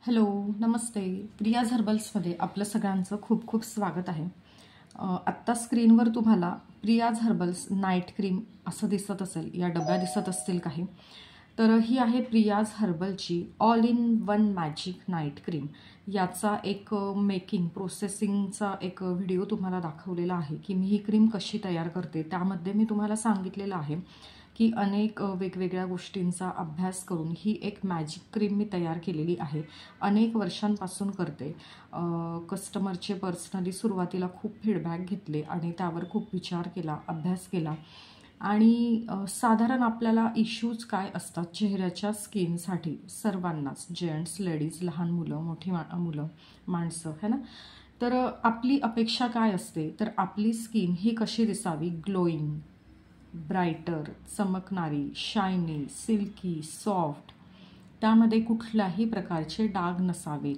Hello, नमस्ते. प्रियाज हर्बल्समध्ये आपलं सगळ्यांचं खूप खूप स्वागत आहे. आत्ता स्क्रीनवर तुम्हाला प्रियाज हर्बल्स नाईट क्रीम असं दिसत असेल, या डब्या दिसत असतील काही. तर ही आहे प्रियाज हर्बलची all in one magic night cream. याचा एक मेकिंग प्रोसेसिंगचा एक व्हिडिओ तुम्हाला दाखवलेला आहे की मी ही क्रीम कशी तयार करते. त्यामध्ये मी तुम्हाला सांगितलेलं आहे की अनेक वेगवेगळ्या गोष्टींचा अभ्यास करून ही एक मॅजिक क्रीम मी तयार केलेली आहे. अनेक वर्षांपासून करते. कस्टमरचे पर्सनली सुरुवातीला खूप फीडबॅक घेतले आणि त्यावर खूप विचार केला, अभ्यास केला. आणि साधारण आपल्याला इश्यूज काय असतात चेहऱ्याच्या स्किनसाठी सर्वांनाच, जेंट्स, लेडीज, लहान मुलं, मोठी मुलं, माणसं, है ना. तर आपली अपेक्षा काय असते, तर आपली स्किन ही कशी दिसावी, ग्लोईंग, ब्राईटर, चमकणारी, शायनी, सिल्की, सॉफ्ट, त्यामध्ये कुठल्याही प्रकारचे डाग नसावेत,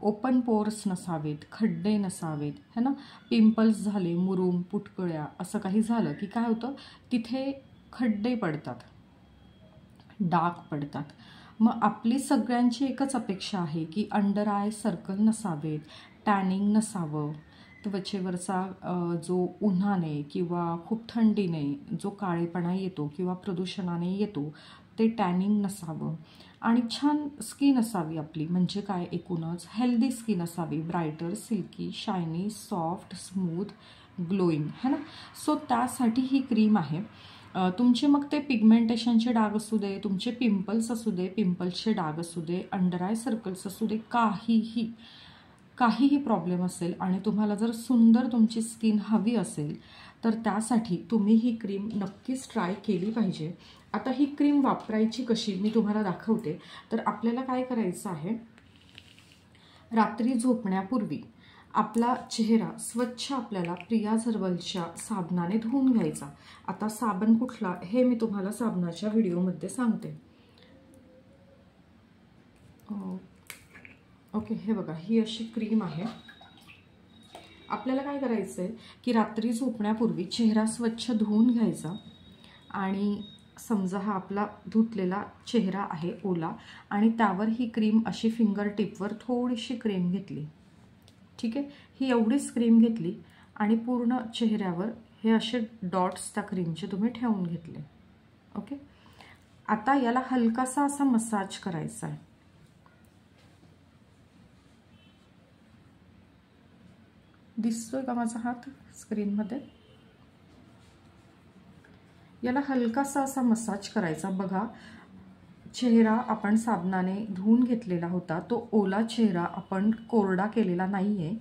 ओपन पोर्स नसावेत, खड्डे नसावेत, है ना. पिंपल्स झाले, मुरूम, पुटकळ्या असं काही झालं की काय होतं, तिथे खड्डे पडतात, डाग पडतात. मग आपली सगळ्यांची एकच अपेक्षा आहे की अंडर आय सर्कल नसावेत, टॅनिंग नसावं, त्वचेवरचा जो उन्हाने किंवा खूप थंडीने जो काळेपणा येतो किंवा प्रदूषणाने येतो ते टॅनिंग नसावं, आणि छान स्किन असावी आपली. म्हणजे काय, एकूणच हेल्दी स्किन असावी, brighter, silky, shiny, soft, smooth, glowing, है ना. सो त्यासाठी ही क्रीम आहे. तुमचे मग ते पिगमेंटेशनचे डाग असू दे, तुमचे पिंपल्स असू दे, पिंपल्सचे डाग असू दे, अंडर आय सर्कल्स असू दे, काहीही प्रॉब्लेम असेल आणि तुम्हाला जर सुंदर तुमची स्किन हवी असेल तर त्यासाठी तुम्ही ही क्रीम नक्कीच ट्राय केली पाहिजे. आता ही क्रीम वापरायची कशी मी तुम्हाला दाखवते. तर आपल्याला काय करायचं आहे, रात्री झोपण्यापूर्वी आपला चेहरा स्वच्छ आपल्याला प्रियाज हर्बलच्या साबणाने धुवून घ्यायचा. आता साबण कुठला हे मी तुम्हाला साबणाच्या व्हिडिओमध्ये सांगते. ओके, हे बघा, ही अशी क्रीम आहे. आपल्याला काय करायचं आहे की रात्री झोपण्यापूर्वी चेहरा स्वच्छ धुवून घ्यायचा. आणि समजा हा आपला धुतलेला चेहरा आहे ओला, आणि त्यावर ही क्रीम अशी फिंगर टिपवर थोडीशी क्रीम घेतली. ठीक आहे, ही एवढीच क्रीम घेतली आणि पूर्ण चेहऱ्यावर हे असे डॉट्स त्या क्रीमचे तुम्ही ठेवून घेतले. ओके, आता याला हलकासा असा मसाज करायचा आहे. दिसतोय का माझा हात स्क्रीनमध्ये? याला हलकासा असा मसाज करायचा. बघा, चेहरा आपण साबणाने धुवून घेतलेला होता, तो ओला चेहरा आपण कोरडा केलेला नाहीये,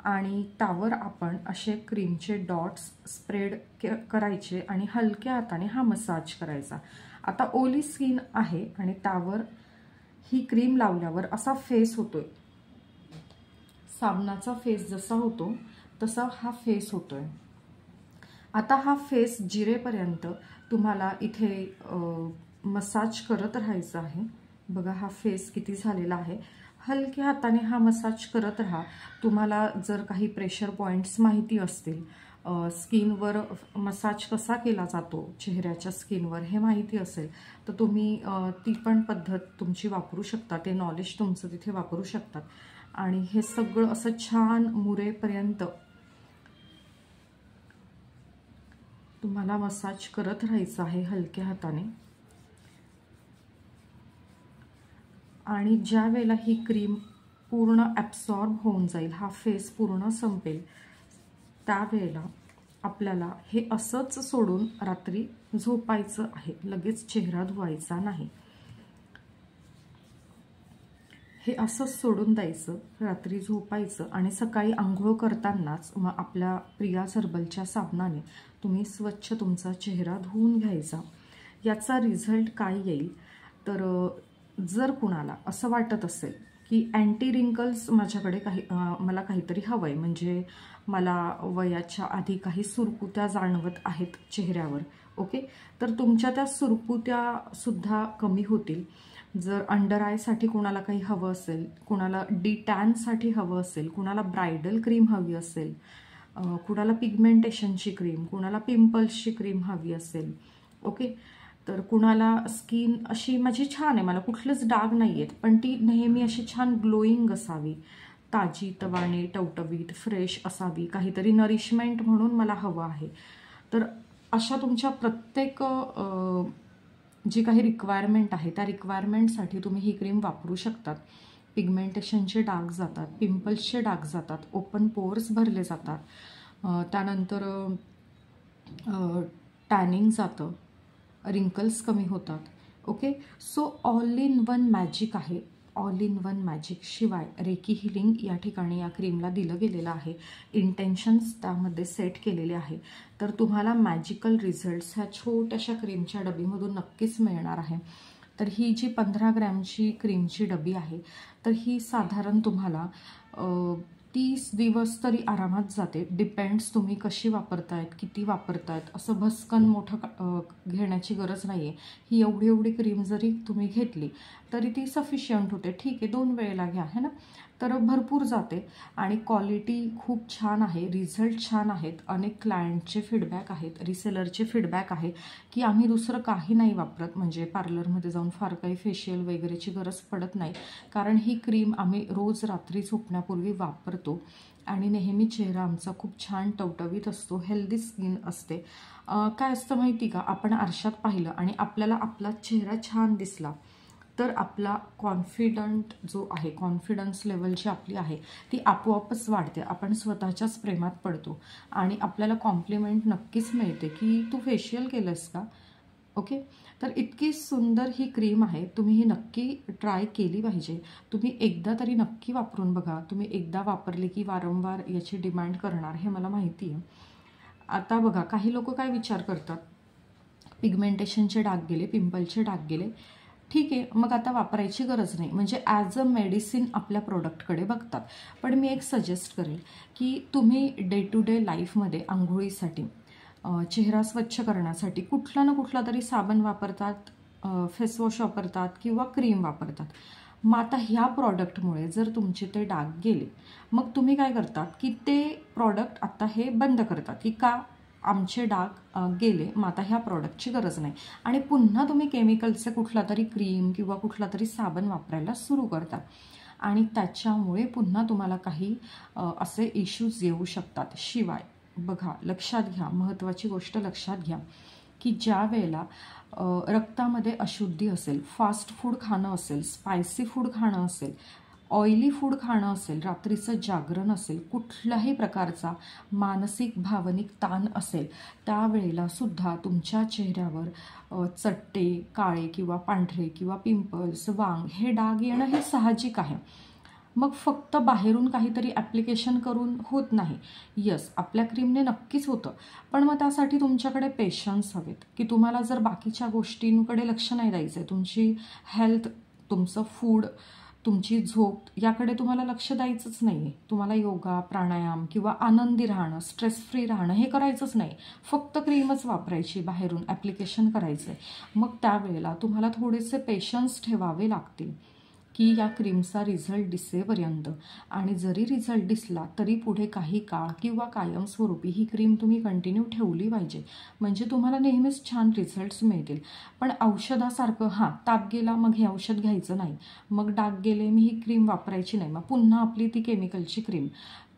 आणि त्यावर आपण असे क्रीमचे डॉट्स स्प्रेड करायचे आणि हलक्या हाताने हा मसाज करायचा. आता ओली स्किन आहे आणि त्यावर ही क्रीम लावल्यावर असा फेस होतोय, साबणाचा फेस जसा होतो तसा हा फेस होतोय. आता हा फेस जिरेपर्यंत तुम्हाला इथे मसाज करत राहायचं आहे. बघा हा फेस किती झालेला आहे. हलक्या हाताने हा मसाज करत राहा. तुम्हाला जर काही प्रेशर पॉइंट्स माहिती असतील, स्किनवर मसाज कसा केला जातो चेहऱ्याच्या स्किनवर हे माहिती असेल, तर तुम्ही ती पण पद्धत तुमची वापरू शकता. ते नॉलेज तुमचं तिथे वापरू शकतात. आणि हे सगळं असं छान मुरेपर्यंत तुम्हाला मसाज करत राहायचं आहे हलक्या हाताने. आणि ज्या वेळेला ही क्रीम पूर्ण ॲब्सॉर्ब होऊन जाईल, हा फेस पूर्ण संपेल, त्यावेळेला आपल्याला हे असंच सोडून रात्री झोपायचं आहे. लगेच चेहरा धुवायचा नाही. हे असंच सोडून द्यायचं, रात्री झोपायचं, आणि सकाळी आंघोळ करतानाच मग आपल्या प्रियाज हर्बलच्या साबणाने तुम्ही स्वच्छ तुमचा चेहरा धुवून घ्यायचा. याचा रिझल्ट काय येईल, तर जर कुणाला असं वाटत असेल की अँटी रिंकल्स माझ्याकडे मला काहीतरी हवं आहे, म्हणजे मला वयाच्या आधी काही सुरकुत्या जाणवत आहेत चेहऱ्यावर, ओके, तर तुमच्या त्या सुरकुत्यासुद्धा कमी होतील. जर अंडर आयसाठी कुणाला काही हवं असेल, कुणाला डी टॅनसाठी हवं असेल, कुणाला ब्रायडल क्रीम हवी असेल, कुणाला पिगमेंटेशनची क्रीम, कुणाला पिंपल्सची क्रीम हवी असेल, ओके, तर कुणाला स्किन अशी माझी छान आहे, मला कुठलंच डाग नाही आहेत, पण ती नेहमी अशी छान ग्लोईंग असावी, ताजी तवाणी टवटवीत फ्रेश असावी, काहीतरी नरिशमेंट म्हणून मला हवं आहे. तर अशा तुमच्या प्रत्येक जी काही रिक्वायरमेंट आहे त्या रिक्वायरमेंटसाठी तुम्ही ही क्रीम वापरू शकतात. पिगमेंटेशनचे डाग जातात, पिंपल्सचे डाग जातात, ओपन पोर्स भरले जातात, त्यानंतर टॅनिंग जातं, रिंकल्स कमी होतात. Okay, so all in one magic आहे. ऑल इन वन मॅजिक शिवाय रेकी हिलिंग या ठिकाणी या क्रीमला दिलं गेलेलं आहे. इंटेन्शन्स त्यामध्ये सेट केलेले आहे. तर तुम्हाला मॅजिकल रिझल्ट्स ह्या छोट्याशा क्रीमच्या डबीमधून नक्कीच मिळणार आहे. तर ही जी 15 ग्रॅमची क्रीमची डबी आहे, तर ही साधारण तुम्हाला 30 दिवस तरी आरामात जाते. डिपेंड्स तुम्ही कशी वापरतायत, किती वापरतायत, असं भस्कन मोठं घेण्याची गरज नाही आहे. ही एवढी क्रीम जरी तुम्ही घेतली तरी ती सफिशियंट होते. ठीक आहे, 2 वेळेला घ्या है ना, तर भरपूर जाते. आणि क्वालिटी खूप छान आहे, रिझल्ट छान आहेत. अनेक क्लायंटचे फीडबॅक आहेत, रिसेलरचे फीडबॅक आहे की आम्ही दुसरं काही नाही वापरत, म्हणजे पार्लरमध्ये जाऊन फार काही फेशियल वगैरेची गरज पडत नाही, कारण ही क्रीम आम्ही रोज रात्री झोपण्यापूर्वी वापरतो आणि नेहमी चेहरा आमचा खूप छान टवटवीत असतो, हेल्दी स्किन असते. काय असतं माहिती का, आपण आरशात पाहिलं आणि आपल्याला आपला चेहरा छान दिसला तर आपला कॉन्फिडंट जो आहे, कॉन्फिडन्स लेवल जी आपली आहे ती आपोआपच वाढते. आपण स्वतःच्याच प्रेमात पडतो आणि आपल्याला कॉम्प्लिमेंट नक्कीच मिळते की तू फेशियल केलंस का. ओके, तर इतकी सुंदर ही क्रीम आहे, तुम्ही ही नक्की ट्राय केली पाहिजे. तुम्ही एकदा तरी नक्की वापरून बघा. तुम्ही एकदा वापरले की वारंवार याची डिमांड करणार, हे मला माहिती आहे. आता बघा, काही लोक काय विचार करतात, पिगमेंटेशनचे डाग गेले, पिंपलचे डाग गेले, ठीक आहे, मग आता वापरायची गरज नाही, म्हणजे ॲज अ मेडिसिन आपल्या प्रोडक्टकडे बघतात. पण मी एक सजेस्ट करेल की तुम्ही डे टू डे लाईफमध्ये आंघोळीसाठी, चेहरा स्वच्छ करण्यासाठी कुठला ना कुठला तरी साबण वापरतात, फेसवॉश वापरतात किंवा क्रीम वापरतात. मग आता ह्या प्रॉडक्टमुळे जर तुमचे ते डाग गेले, मग तुम्ही काय करतात की ते प्रॉडक्ट आता हे बंद करतात की का, आमचे डाग गेले, मग आता ह्या प्रॉडक्टची गरज नाही, आणि पुन्हा तुम्ही केमिकलचे कुठला तरी क्रीम किंवा कुठला तरी साबण वापरायला सुरू करतात आणि त्याच्यामुळे पुन्हा तुम्हाला काही असे इश्यूज येऊ शकतात. शिवाय बघा, लक्षात घ्या, महत्त्वाची गोष्ट लक्षात घ्या की ज्या वेळेला रक्तामध्ये अशुद्धी असेल, फास्ट फूड खाणं असेल, स्पायसी फूड खाणं असेल, ऑइली फूड खाणं असेल, रात्रीचं जागरण असेल, कुठल्याही प्रकारचा मानसिक भावनिक ताण असेल, त्यावेळेला सुद्धा तुमच्या चेहऱ्यावर चट्टे, काळे किंवा पांढरे किंवा पिंपल्स, वांग हे डाग येणं हे साहजिक आहे. मग फक्त बाहेरून काहीतरी ॲप्लिकेशन करून होत नाही. यस, आपल्या क्रीमने नक्कीच होतं, पण मग त्यासाठी तुमच्याकडे पेशन्स हवेत की तुम्हाला जर बाकीच्या गोष्टींकडे लक्ष नाही द्यायचं आहे, तुमची हेल्थ, तुमचं फूड, तुमची झोप याकडे तुम्हाला लक्ष द्यायचंच नाही आहे. तुम्हाला योगा, प्राणायाम किंवा आनंदी राहणं, स्ट्रेस फ्री राहणं हे करायचंच नाही, फक्त क्रीमच वापरायची, बाहेरून ॲप्लिकेशन करायचं आहे. मग त्यावेळेला तुम्हाला थोडेसे पेशन्स ठेवावे लागतील की या क्रीमचा रिझल्ट दिसेपर्यंत. आणि जरी रिझल्ट दिसला तरी पुढे काही काळ किंवा कायमस्वरूपी ही क्रीम तुम्ही कंटिन्यू ठेवली पाहिजे, म्हणजे तुम्हाला नेहमीच छान रिझल्ट्स मिळतील. पण औषधासारखं ताप गेला मग हे औषध घ्यायचं नाही, मग डाग गेले मी ही क्रीम वापरायची नाही, मग पुन्हा आपली ती केमिकलची क्रीम,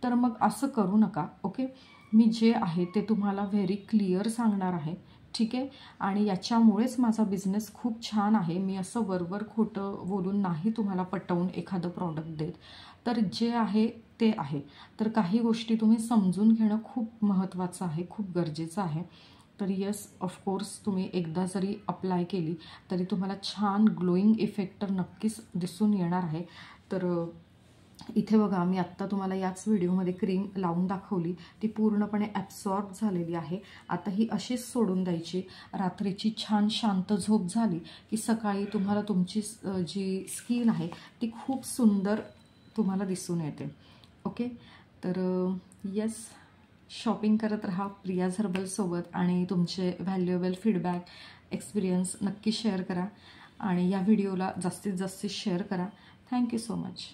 तर मग असं करू नका. ओके, मी जे आहे ते तुम्हाला व्हेरी क्लिअर सांगणार आहे, ठीक आहे. आणि याच्यामुळेच माझा बिझनेस खूप छान आहे. मी असं वरवर खोटं बोलून नाही तुम्हाला पटवून एखादं प्रॉडक्ट देत. तर जे आहे ते आहे. तर काही गोष्टी तुम्ही समजून घेणं खूप महत्त्वाचं आहे, खूप गरजेचं आहे. तर येस, ऑफकोर्स तुम्ही एकदा जरी अप्लाय केली तरी तुम्हाला छान ग्लोईंग इफेक्ट तर नक्कीच दिसून येणार आहे. तर इथे बघा, मी आत्ता तुम्हाला याच व्हिडिओमध्ये क्रीम लावून दाखवली, ती पूर्णपणे ॲब्सॉर्ब झालेली आहे. आता ही अशीच सोडून द्यायची. रात्रीची छान शांत झोप झाली की सकाळी तुम्हाला तुमची जी स्किन आहे ती खूप सुंदर तुम्हाला दिसून येते. ओके, तर येस, शॉपिंग करत राहा प्रियाज हर्बलसोबत आणि तुमचे व्हॅल्युएबल फीडबॅक, एक्सपिरियन्स नक्की शेअर करा आणि या व्हिडिओला जास्तीत जास्त शेअर करा. Thank you so much.